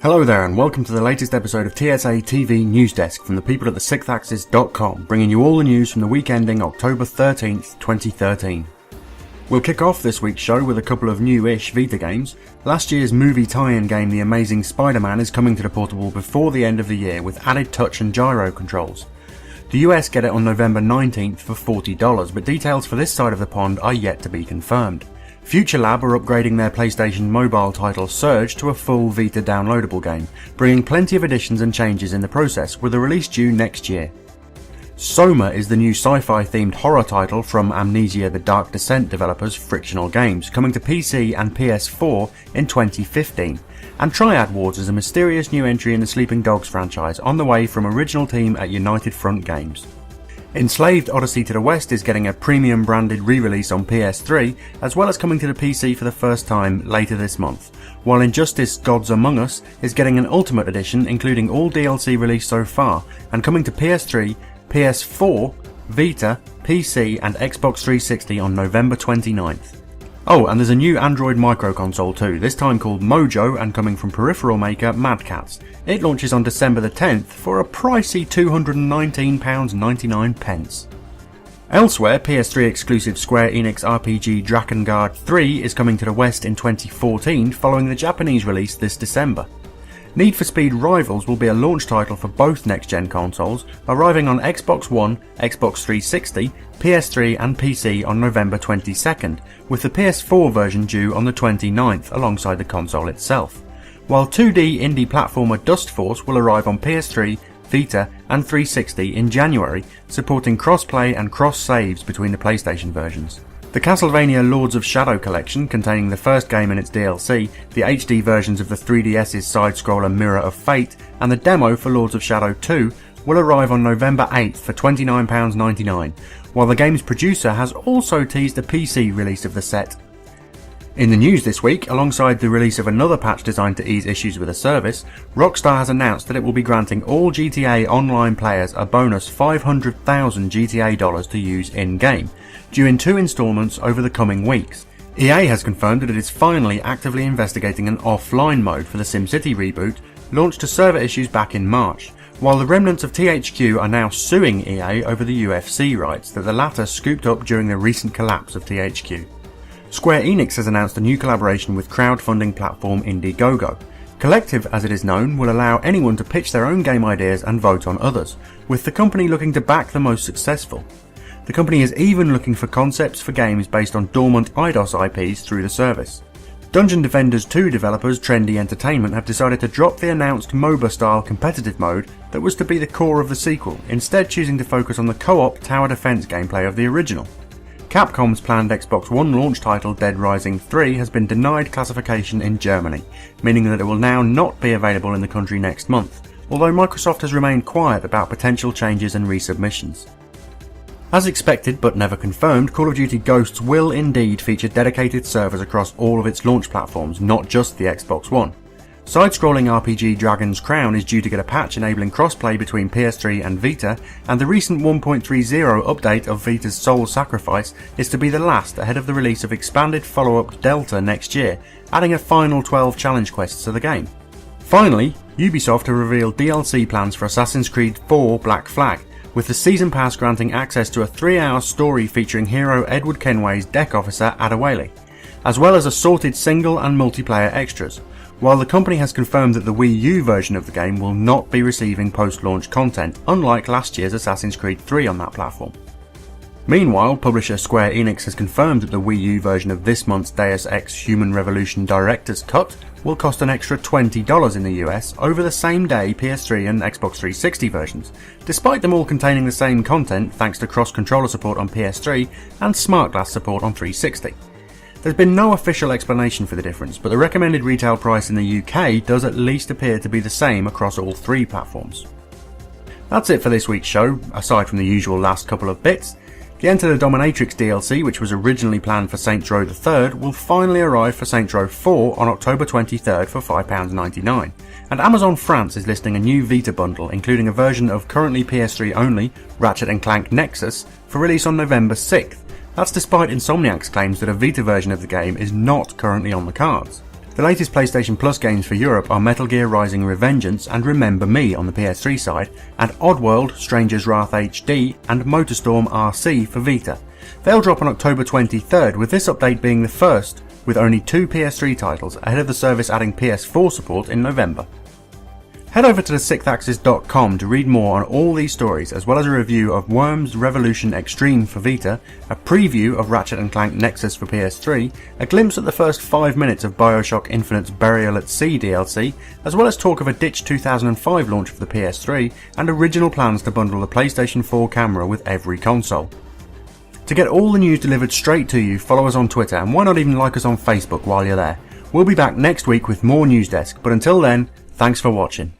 Hello there and welcome to the latest episode of TSAtv Newsdesk from the people at TheSixthAxis.com, bringing you all the news from the week ending October 13th, 2013. We'll kick off this week's show with a couple of new-ish Vita games. Last year's movie tie-in game The Amazing Spiderman is coming to the portable before the end of the year with added touch and gyro controls. The US get it on November 19th for $40, but details for this side of the pond are yet to be confirmed. Future Lab are upgrading their PlayStation mobile title Surge to a full Vita downloadable game, bringing plenty of additions and changes in the process, with a release due next year. SOMA is the new sci-fi themed horror title from Amnesia the Dark Descent developers Frictional Games, coming to PC and PS4 in 2015, and Triad Wars is a mysterious new entry in the Sleeping Dogs franchise, on the way from original team at United Front Games. Enslaved Odyssey to the West is getting a premium branded re-release on PS3, as well as coming to the PC for the first time later this month, while Injustice Gods Among Us is getting an Ultimate Edition including all DLC released so far, and coming to PS3, PS4, Vita, PC and Xbox 360 on November 29th. Oh, and there's a new Android microconsole too, this time called M.O.J.O and coming from peripheral maker Mad Catz. It launches on December the 10th for a pricey £219.99. Elsewhere, PS3 exclusive Square Enix RPG Drakengard 3 is coming to the West in 2014 following the Japanese release this December. Need for Speed Rivals will be a launch title for both next-gen consoles, arriving on Xbox One, Xbox 360, PS3 and PC on November 22nd, with the PS4 version due on the 29th alongside the console itself, while 2D indie platformer DUSTFORCE will arrive on PS3, Vita and 360 in January, supporting cross-play and cross-saves between the PlayStation versions. The Castlevania Lords of Shadow collection, containing the first game and its DLC, the HD versions of the 3DS's side-scroller Mirror of Fate, and the demo for Lords of Shadow 2, will arrive on November 8th for £29.99, while the game's producer has also teased a PC release of the set. In the news this week, alongside the release of another patch designed to ease issues with the service, Rockstar has announced that it will be granting all GTA Online players a bonus $500,000 GTA dollars to use in-game, due in 2 installments over the coming weeks. EA has confirmed that it is finally actively investigating an offline mode for the SimCity reboot, launched to server issues back in March, while the remnants of THQ are now suing EA over the UFC rights that the latter scooped up during the recent collapse of THQ. Square Enix has announced a new collaboration with crowdfunding platform Indiegogo. Collective, as it is known, will allow anyone to pitch their own game ideas and vote on others, with the company looking to back the most successful. The company is even looking for concepts for games based on dormant IDOS IPs through the service. Dungeon Defenders 2 developers Trendy Entertainment have decided to drop the announced MOBA-style competitive mode that was to be the core of the sequel, instead choosing to focus on the co-op tower defense gameplay of the original. Capcom's planned Xbox One launch title Dead Rising 3 has been denied classification in Germany, meaning that it will now not be available in the country next month, although Microsoft has remained quiet about potential changes and resubmissions. As expected but never confirmed, Call of Duty Ghosts will indeed feature dedicated servers across all of its launch platforms, not just the Xbox One. Side-scrolling RPG Dragon's Crown is due to get a patch enabling crossplay between PS3 and Vita, and the recent 1.30 update of Vita's Soul Sacrifice is to be the last ahead of the release of expanded follow-up Delta next year, adding a final 12 challenge quests to the game. Finally, Ubisoft have revealed DLC plans for Assassin's Creed 4 Black Flag, with the Season Pass granting access to a 3-hour story featuring hero Edward Kenway's deck officer Adewale, as well as assorted single and multiplayer extras, while the company has confirmed that the Wii U version of the game will not be receiving post-launch content, unlike last year's Assassin's Creed 3 on that platform. Meanwhile, publisher Square Enix has confirmed that the Wii U version of this month's Deus Ex Human Revolution Director's Cut will cost an extra $20 in the US over the same day PS3 and Xbox 360 versions, despite them all containing the same content thanks to cross-controller support on PS3 and Smart Glass support on 360. There's been no official explanation for the difference, but the recommended retail price in the UK does at least appear to be the same across all 3 platforms. That's it for this week's show, aside from the usual last couple of bits. The Enter the Dominatrix DLC, which was originally planned for Saints Row III, will finally arrive for Saints Row 4 on October 23rd for £5.99, and Amazon France is listing a new Vita bundle including a version of currently PS3 only Ratchet & Clank Nexus for release on November 6th. That's despite Insomniac's claims that a Vita version of the game is not currently on the cards. The latest PlayStation Plus games for Europe are Metal Gear Rising: Revengeance and Remember Me on the PS3 side, and Oddworld, Stranger's Wrath HD and Motorstorm RC for Vita. They'll drop on October 23rd, with this update being the first with only 2 PS3 titles, ahead of the service adding PS4 support in November. Head over to TheSixthAxis.com to read more on all these stories, as well as a review of Worms Revolution Extreme for Vita, a preview of Ratchet & Clank Nexus for PS3, a glimpse at the first 5 minutes of Bioshock Infinite's Burial at Sea DLC, as well as talk of a ditched 2005 launch for the PS3, and original plans to bundle the PlayStation 4 camera with every console. To get all the news delivered straight to you, follow us on Twitter, and why not even like us on Facebook while you're there. We'll be back next week with more Newsdesk, but until then, thanks for watching.